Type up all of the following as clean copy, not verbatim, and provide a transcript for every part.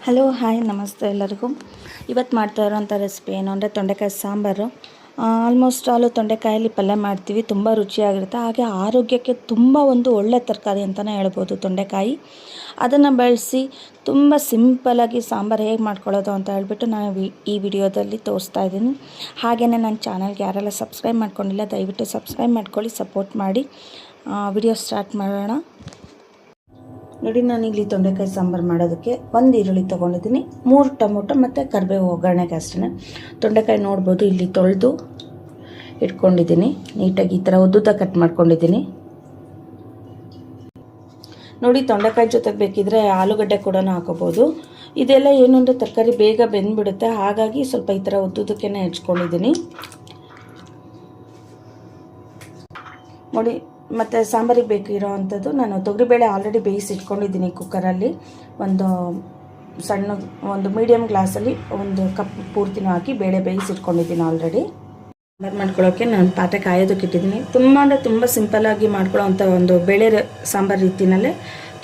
Hello hi ನಮಸ್ತೆ ಎಲ್ಲರಿಗೂ. ಇವತ್ತು ಮಾಡ್ತಾ ಇರೋಂಥ ರೆಸಿಪಿ ಏನು ಅಂದರೆ ತೊಂಡೆಕಾಯಿ ಸಾಂಬಾರು. ಆಲ್ಮೋಸ್ಟ್ ಆಲು ತೊಂಡೆಕಾಯಲ್ಲಿ ಪಲ್ಯ ಮಾಡ್ತೀವಿ, ತುಂಬ ರುಚಿಯಾಗಿರುತ್ತೆ. ಹಾಗೆ ಆರೋಗ್ಯಕ್ಕೆ ತುಂಬ ಒಂದು ಒಳ್ಳೆ ತರಕಾರಿ ಅಂತಲೇ ಹೇಳ್ಬೋದು ತೊಂಡೆಕಾಯಿ. ಅದನ್ನು ಬಳಸಿ ತುಂಬ ಸಿಂಪಲಾಗಿ ಸಾಂಬಾರು ಹೇಗೆ ಮಾಡ್ಕೊಳ್ಳೋದು ಅಂತ ಹೇಳ್ಬಿಟ್ಟು ನಾನು ಈ ವಿಡಿಯೋದಲ್ಲಿ ತೋರಿಸ್ತಾ ಇದ್ದೀನಿ. ಹಾಗೆಯೇ ನನ್ನ ಚಾನಲ್ಗೆ ಯಾರೆಲ್ಲ ಸಬ್ಸ್ಕ್ರೈಬ್ ಮಾಡ್ಕೊಂಡಿಲ್ಲ ದಯವಿಟ್ಟು ಸಬ್ಸ್ಕ್ರೈಬ್ ಮಾಡ್ಕೊಳ್ಳಿ, ಸಪೋರ್ಟ್ ಮಾಡಿ. ವಿಡಿಯೋ ಸ್ಟಾರ್ಟ್ ಮಾಡೋಣ. ನೋಡಿ, ನಾನಿಲ್ಲಿ ತೊಂಡೆಕಾಯಿ ಸಾಂಬಾರು ಮಾಡೋದಕ್ಕೆ 1 ಈರುಳ್ಳಿ ತೊಗೊಂಡಿದ್ದೀನಿ, 3 ಟೊಮೊಟೊ ಮತ್ತು ಕರಿಬೇವು ಒಗ್ಗರಣೆಗೆ ಅಷ್ಟೇ. ತೊಂಡೆಕಾಯಿ ನೋಡ್ಬೋದು, ಇಲ್ಲಿ ತೊಳೆದು ಇಟ್ಕೊಂಡಿದ್ದೀನಿ. ನೀಟಾಗಿ ಈ ಥರ ಉದ್ದುದ್ದ ಕಟ್ ಮಾಡ್ಕೊಂಡಿದ್ದೀನಿ. ನೋಡಿ, ತೊಂಡೆಕಾಯಿ ಜೊತೆಗೆ ಬೇಕಿದ್ರೆ ಆಲೂಗಡ್ಡೆ ಕೂಡ ಹಾಕೋಬೋದು. ಇದೆಲ್ಲ ಏನು ಅಂದರೆ ತರಕಾರಿ ಬೇಗ ಬೆಂದ್ಬಿಡುತ್ತೆ, ಹಾಗಾಗಿ ಸ್ವಲ್ಪ ಈ ಥರ ಉದ್ದುದಕ್ಕೆ ಹೆಚ್ಕೊಂಡಿದ್ದೀನಿ. ನೋಡಿ, ಮತ್ತು ಸಾಂಬಾರಿಗೆ ಬೇಕಿರೋ ಅಂಥದ್ದು ನಾನು ತೊಗರಿಬೇಳೆ ಆಲ್ರೆಡಿ ಬೇಯಿಸಿ ಇಟ್ಕೊಂಡಿದ್ದೀನಿ ಕುಕ್ಕರಲ್ಲಿ. ಒಂದು ಮೀಡಿಯಮ್ ಗ್ಲಾಸಲ್ಲಿ 1 ಕಪ್ ಪೂರ್ತಿನೂ ಹಾಕಿ ಬೇಳೆ ಬೇಯಿಸಿ ಇಟ್ಕೊಂಡಿದ್ದೀನಿ ಆಲ್ರೆಡಿ. ಸಾಂಬಾರು ಮಾಡ್ಕೊಳ್ಳೋಕ್ಕೆ ನಾನು ಪಾತ್ರೆ ಕಾಯೋದಕ್ಕೆ ಇಟ್ಟಿದ್ದೀನಿ. ತುಂಬ ಅಂದರೆ ತುಂಬ ಸಿಂಪಲ್ಲಾಗಿ ಮಾಡ್ಕೊಳ್ಳೋ ಅಂಥ ಒಂದು ಬೇಳೆ ಸಾಂಬಾರು ರೀತಿಯಲ್ಲೇ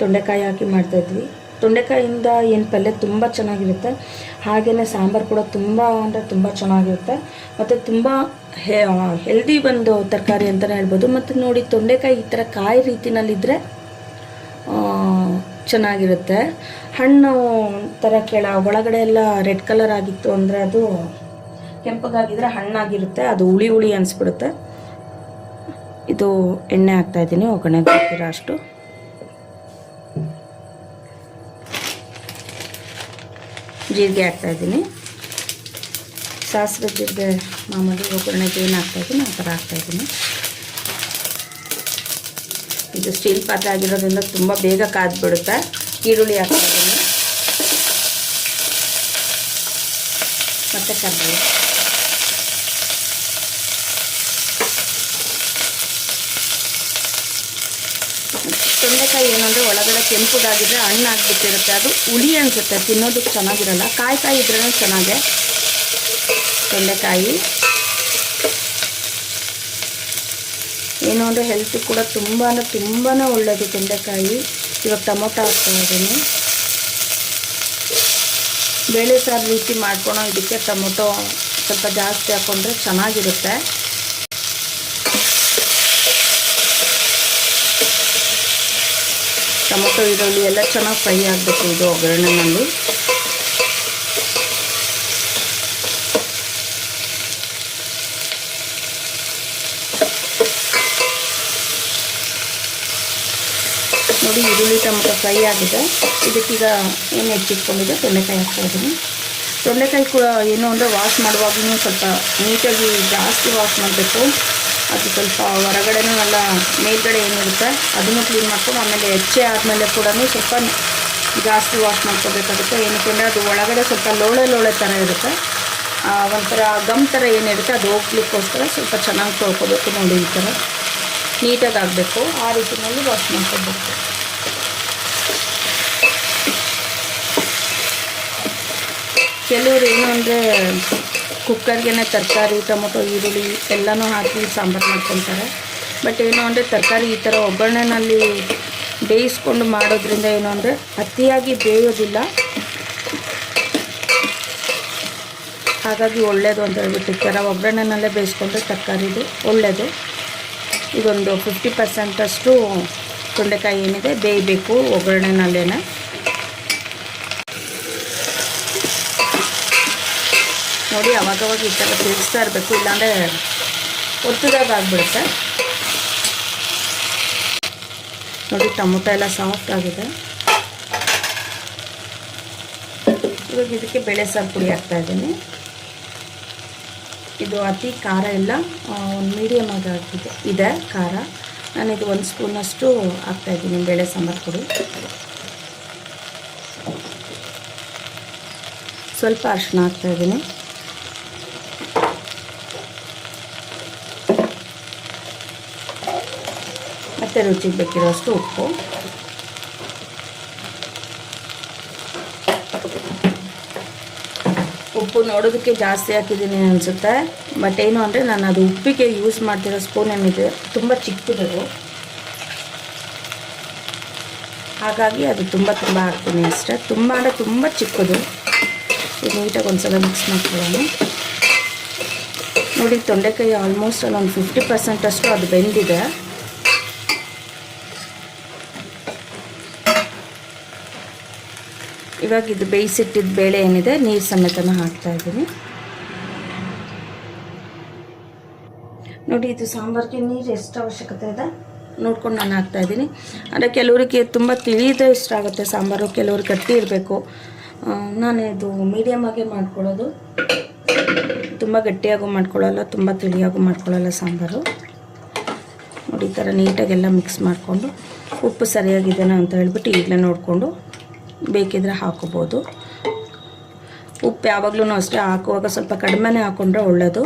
ತೊಂಡೆಕಾಯಿ ಹಾಕಿ ಮಾಡ್ತಾಯಿದ್ವಿ. ತೊಂಡೆಕಾಯಿಂದ ಏನು ಪಲ್ಯ ತುಂಬ ಚೆನ್ನಾಗಿರುತ್ತೆ, ಹಾಗೆಯೇ ಸಾಂಬಾರು ಕೂಡ ತುಂಬ ಅಂದರೆ ತುಂಬ ಚೆನ್ನಾಗಿರುತ್ತೆ ಮತ್ತು ತುಂಬ ಹೆಲ್ದಿ ಒಂದು ತರಕಾರಿ ಅಂತಲೇ ಹೇಳ್ಬೋದು. ಮತ್ತು ನೋಡಿ, ತೊಂಡೆಕಾಯಿ ಈ ಥರ ಕಾಯಿ ರೀತಿಯಲ್ಲಿದ್ದರೆ ಚೆನ್ನಾಗಿರುತ್ತೆ. ಹಣ್ಣು ಥರ ಒಳಗಡೆ ಎಲ್ಲ ರೆಡ್ ಕಲರ್ ಆಗಿತ್ತು ಅಂದರೆ ಅದು ಕೆಂಪಗಾಗಿದ್ದರೆ ಹಣ್ಣಾಗಿರುತ್ತೆ, ಅದು ಹುಳಿ ಹುಳಿ ಅನಿಸ್ಬಿಡುತ್ತೆ. ಇದು ಎಣ್ಣೆ ಹಾಕ್ತಾಯಿದ್ದೀನಿ, ಒಗ್ಗರಣೆಗೆ ಹಾಕಿರೋ ಅಷ್ಟು. ಜೀರಿಗೆ ಹಾಕ್ತಾಯಿದ್ದೀನಿ, ಸಾಸಿವೆ ಜೀರಿಗೆ ಮಾಮೂಲಿ ಒಗ್ಗರಣೆಗೆ ಏನು ಹಾಕ್ತಾಯಿದ್ದೀನಿ ಆ ಥರ ಹಾಕ್ತಾಯಿದ್ದೀನಿ. ಇದು ಸ್ಟೀಲ್ ಪಾತ್ರೆ ಆಗಿರೋದ್ರಿಂದ ತುಂಬ ಬೇಗ ಕಾದ್ಬಿಡುತ್ತೆ. ಈರುಳ್ಳಿ ಹಾಕ್ತಾಯಿದ್ದೀನಿ ಮತ್ತು ಕರಿಬೇವು. ತೊಂಡೆಕಾಯಿ ಏನಂದರೆ ಒಳಗಡೆ ಕೆಂಪುಗಾಗಿದ್ರೆ ಹಣ್ಣು ಆಗಿಬಿಟ್ಟಿರುತ್ತೆ, ಅದು ಹುಳಿ ಅನಿಸುತ್ತೆ, ತಿನ್ನೋದಕ್ಕೆ ಚೆನ್ನಾಗಿರಲ್ಲ. ಕಾಯಿ ಇದ್ರೇ ಚೆನ್ನಾಗೆ. ತೊಂಡೆಕಾಯಿ ಏನು ಅಂದರೆ ಹೆಲ್ತ್ ಕೂಡ ತುಂಬಾ ಒಳ್ಳೆಯದು ತೊಂಡೆಕಾಯಿ. ಇವಾಗ ಟೊಮೊಟೊ ಹಾಕ್ತಾಯಿದ್ದೀನಿ. ಬೇಳೆ ಸಾರು ರೀತಿ ಮಾಡ್ಕೊಳೋ ಇದಕ್ಕೆ ಟೊಮೊಟೊ ಸ್ವಲ್ಪ ಜಾಸ್ತಿ ಹಾಕ್ಕೊಂಡ್ರೆ ಚೆನ್ನಾಗಿರುತ್ತೆ. ಟೊಮೊಟೊ ಈರುಳ್ಳಿ ಎಲ್ಲ ಚೆನ್ನಾಗಿ ಫ್ರೈ ಆಗಬೇಕು ಇದು ಒಗ್ಗರಣೆನಲ್ಲಿ. ನೋಡಿ, ಈರುಳ್ಳಿ ಟೊಮೊಟೊ ಫ್ರೈ ಆಗಿದೆ. ಇದಕ್ಕೀಗ ಏನು ಹೆಚ್ಚಿಟ್ಕೊಂಡಿದೆ ತೊಂಡೆಕಾಯಿ ಹಾಕ್ತಾಯಿದ್ದೀನಿ. ತೊಂಡೆಕಾಯಿ ಕೂಡ ಏನು ಅಂದರೆ ವಾಶ್ ಮಾಡುವಾಗಲೂ ಸ್ವಲ್ಪ ನೀಟಾಗಿ ಜಾಸ್ತಿ ವಾಶ್ ಮಾಡಬೇಕು. ಅದು ಸ್ವಲ್ಪ ಹೊರಗಡೆನೂ ಎಲ್ಲ ಮೇಲ್ಗಡೆ ಏನಿರುತ್ತೆ ಅದನ್ನು ಕ್ಲೀನ್ ಮಾಡ್ಕೊಂಡು ಆಮೇಲೆ ಹೆಚ್ಚೆ ಆದಮೇಲೆ ಕೂಡ ಸ್ವಲ್ಪ ಜಾಸ್ತಿ ವಾಶ್ ಮಾಡ್ಕೋಬೇಕಾಗುತ್ತೆ. ಏನಕ್ಕೆ ಅಂದರೆ ಅದು ಒಳಗಡೆ ಸ್ವಲ್ಪ ಲೋಳೆ ಥರ ಇರುತ್ತೆ, ಒಂಥರ ಗಮ್ ಥರ ಏನಿರುತ್ತೆ ಅದು ಹೋಗ್ಲಿಕ್ಕೋಸ್ಕರ ಸ್ವಲ್ಪ ಚೆನ್ನಾಗಿ ತೊಳ್ಕೊಬೇಕು. ನೋಡಿ, ಈ ಥರ ನೀಟಾಗಿ ಆಗಬೇಕು, ಆ ರೀತಿಯಲ್ಲಿ ವಾಶ್ ಮಾಡ್ಕೋಬೇಕು. ಕೆಲವರು ಏನು ಅಂದರೆ ಕುಕ್ಕರ್ಗೆ ತರಕಾರಿ ಟೊಮೊಟೊ ಈರುಳ್ಳಿ ಎಲ್ಲನೂ ಹಾಕಿ ಸಾಂಬಾರು ಮಾಡ್ಕೊತಾರೆ. ಬಟ್ ಏನು ಅಂದರೆ ತರಕಾರಿ ಈ ಥರ ಒಗ್ಗರಣೆನಲ್ಲಿ ಬೇಯಿಸ್ಕೊಂಡು ಮಾಡೋದ್ರಿಂದ ಏನು ಅಂದರೆ ಅತಿಯಾಗಿ ಬೇಯೋದಿಲ್ಲ, ಹಾಗಾಗಿ ಒಳ್ಳೆಯದು ಅಂತ ಹೇಳ್ಬಿಟ್ಟು ಈ ಥರ ಒಗ್ಗರಣೆನಲ್ಲೇ ಬೇಯಿಸ್ಕೊಂಡ್ರೆ ತರಕಾರಿದು ಒಳ್ಳೆಯದು. ಇದೊಂದು 50% ತೊಂಡೆಕಾಯಿ ಏನಿದೆ ಬೇಯಬೇಕು ಒಗ್ಗರಣೆನಲ್ಲೇ. ನೋಡಿ, ಅವಾಗವಾಗ ಈ ಥರ ತಿರುಗಿಸ್ತಾ ಇರಬೇಕು, ಇಲ್ಲಾಂದರೆ ಒತ್ತದಾಗ ಆಗಿಬಿಡುತ್ತೆ. ನೋಡಿ, ಟೊಮೊಟೊ ಎಲ್ಲ ಸಾಫ್ಟ್ ಆಗಿದೆ. ಇವಾಗ ಇದಕ್ಕೆ ಬೇಳೆ ಸಾರು ಪುಡಿ ಹಾಕ್ತಾಯಿದ್ದೀನಿ. ಇದು ಅತಿ ಖಾರ ಇಲ್ಲ, ಒಂದು ಮೀಡಿಯಮ್ ಆಗಿ ಇದೆ ಖಾರ. ನಾನಿದು 1 ಸ್ಪೂನಷ್ಟು ಹಾಕ್ತಾಯಿದ್ದೀನಿ ಬೇಳೆ ಸಾಂಬಾರು ಪುಡಿ. ಸ್ವಲ್ಪ ಅರಿಶಿನ ಹಾಕ್ತಾಯಿದ್ದೀನಿ. ಮತ್ತು ರುಚಿಗೆ ಬೇಕಿರೋಷ್ಟು ಉಪ್ಪು. ಉಪ್ಪು ನೋಡೋದಕ್ಕೆ ಜಾಸ್ತಿ ಹಾಕಿದ್ದೀನಿ ಅನಿಸುತ್ತೆ, ಬಟ್ ಏನು ಅಂದರೆ ನಾನು ಅದು ಉಪ್ಪಿಗೆ ಯೂಸ್ ಮಾಡ್ತಿರೋ ಸ್ಪೂನ್ ಏನಿದೆ ತುಂಬ ಚಿಕ್ಕದು, ಹಾಗಾಗಿ ಅದು ತುಂಬ ಹಾಕ್ತೀನಿ ಅಷ್ಟೇ. ತುಂಬ ಅಂದರೆ ತುಂಬ ಚಿಕ್ಕದು. ಇದು ನೀಟಾಗಿ ಒಂದು ಸಲ ಮಿಕ್ಸ್ ಮಾಡ್ಕೊಳ್ಳೋಣ. ನೋಡಿ ತೊಂಡೆಕಾಯಿ ಆಲ್ಮೋಸ್ಟ್ ಅಲ್ಲೊಂದು 50% ಅಷ್ಟು ಅದು ಬೆಂದಿದೆ. ಇವಾಗ ಇದು ಬೇಯಿಸಿಟ್ಟಿದ್ದ ಬೇಳೆ ಏನಿದೆ ನೀರು ಸಮೇತನ ಹಾಕ್ತಾಯಿದ್ದೀನಿ. ನೋಡಿ ಇದು ಸಾಂಬಾರಿಗೆ ನೀರು ಎಷ್ಟು ಅವಶ್ಯಕತೆ ಇದೆ ನೋಡ್ಕೊಂಡು ನಾನು ಹಾಕ್ತಾಯಿದ್ದೀನಿ. ಅಂದರೆ ಕೆಲವರಿಗೆ ತುಂಬ ತಿಳಿಯದೇ ಇಷ್ಟ ಆಗುತ್ತೆ ಸಾಂಬಾರು, ಕೆಲವರು ಗಟ್ಟಿ ಇರಬೇಕು. ನಾನು ಇದು ಮೀಡಿಯಮಾಗೆ ಮಾಡ್ಕೊಳ್ಳೋದು, ತುಂಬ ಗಟ್ಟಿಯಾಗೂ ಮಾಡ್ಕೊಳ್ಳಲ್ಲ, ತುಂಬ ತಿಳಿಯಾಗೂ ಮಾಡ್ಕೊಳ್ಳಲ್ಲ ಸಾಂಬಾರು. ನೋಡಿ ಈ ಥರ ನೀಟಾಗೆಲ್ಲ ಮಿಕ್ಸ್ ಮಾಡಿಕೊಂಡು ಉಪ್ಪು ಸರಿಯಾಗಿದೆನಾ ಅಂತ ಹೇಳ್ಬಿಟ್ಟು ಈಗಲೇ ನೋಡಿಕೊಂಡು ಬೇಕಿದ್ರೆ ಹಾಕೋಬೋದು. ಉಪ್ಪು ಯಾವಾಗಲೂ ಅಷ್ಟೇ ಹಾಕುವಾಗ ಸ್ವಲ್ಪ ಕಡಿಮೆನೇ ಹಾಕ್ಕೊಂಡ್ರೆ ಒಳ್ಳೆಯದು.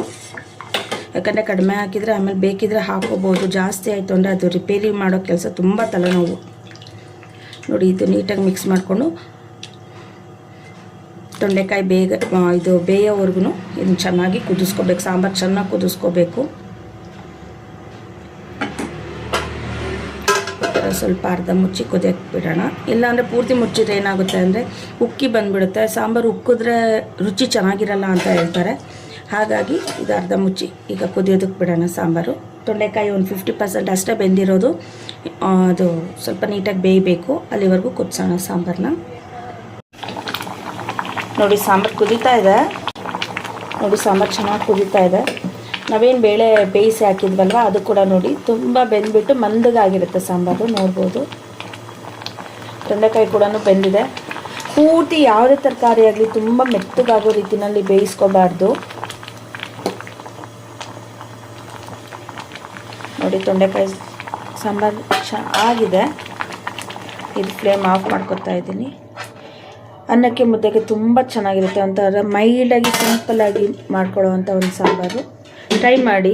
ಯಾಕಂದರೆ ಕಡಿಮೆ ಹಾಕಿದರೆ ಆಮೇಲೆ ಬೇಕಿದ್ರೆ ಹಾಕೋಬೋದು. ಜಾಸ್ತಿ ಆಯಿತು ಅಂದರೆ ಅದು ರಿಪೇರಿ ಮಾಡೋ ಕೆಲಸ ತುಂಬ ತಲೆನೋವು. ನೋಡಿ ಇದು ನೀಟಾಗಿ ಮಿಕ್ಸ್ ಮಾಡಿಕೊಂಡು ತೊಂಡೆಕಾಯಿ ಇದು ಬೇಯೋವರೆಗೂ ಇದನ್ನು ಚೆನ್ನಾಗಿ ಕುದಿಸ್ಕೋಬೇಕು. ಸಾಂಬಾರು ಚೆನ್ನಾಗಿ ಕುದಿಸ್ಕೋಬೇಕು. ಸ್ವಲ್ಪ ಅರ್ಧ ಮುಚ್ಚಿ ಕುದಿಯಕ್ಕೆ ಬಿಡೋಣ. ಇಲ್ಲಾಂದರೆ ಪೂರ್ತಿ ಮುಚ್ಚಿದ್ರೆ ಏನಾಗುತ್ತೆ ಅಂದರೆ ಉಕ್ಕಿ ಬಂದುಬಿಡುತ್ತೆ. ಸಾಂಬಾರು ಉಕ್ಕಿದ್ರೆ ರುಚಿ ಚೆನ್ನಾಗಿರಲ್ಲ ಅಂತ ಹೇಳ್ತಾರೆ. ಹಾಗಾಗಿ ಇದು ಅರ್ಧ ಮುಚ್ಚಿ ಈಗ ಕುದಿಯೋದಕ್ಕೆ ಬಿಡೋಣ ಸಾಂಬಾರು. ತೊಂಡೆಕಾಯಿ ಒಂದು 50% ಅಷ್ಟೇ ಬೆಂದಿರೋದು. ಅದು ಸ್ವಲ್ಪ ನೀಟಾಗಿ ಬೇಯಬೇಕು, ಅಲ್ಲಿವರೆಗೂ ಕುದಿಸೋಣ ಸಾಂಬಾರನ್ನ. ನೋಡಿ ಸಾಂಬಾರು ಕುದೀತಾ ಇದೆ. ನೋಡಿ ಸಾಂಬಾರು ಚೆನ್ನಾಗಿ ಕುದೀತಾ ಇದೆ. ನಾವೇನು ಬೇಳೆ ಬೇಯಿಸಿ ಹಾಕಿದ್ವಲ್ವ ಅದು ಕೂಡ ನೋಡಿ ತುಂಬ ಬೆಂದ್ಬಿಟ್ಟು ಮಂದಗಾಗಿರುತ್ತೆ ಸಾಂಬಾರು. ನೋಡ್ಬೋದು ತೊಂಡೆಕಾಯಿ ಕೂಡ ಬೆಂದಿದೆ. ಪೂರ್ತಿ ಯಾವುದೇ ತರಕಾರಿ ಆಗಲಿ ತುಂಬ ಮೆತ್ತಗಾಗೋ ರೀತಿಯಲ್ಲಿ ಬೇಯಿಸ್ಕೋಬಾರ್ದು. ನೋಡಿ ತೊಂಡೆಕಾಯಿ ಸಾಂಬಾರು ಆಗಿದೆ. ಇದು ಫ್ಲೇಮ್ ಆಫ್ ಮಾಡ್ಕೊತಾ ಇದ್ದೀನಿ. ಅನ್ನಕ್ಕೆ ಮುದ್ದೆಗೆ ತುಂಬ ಚೆನ್ನಾಗಿರುತ್ತೆ. ಒಂಥರ ಮೈಲ್ಡಾಗಿ ಸಿಂಪಲ್ಲಾಗಿ ಮಾಡ್ಕೊಳ್ಳೋ ಅಂಥ ಒಂದು ಸಾಂಬಾರು. ಟ್ರೈ ಮಾಡಿ.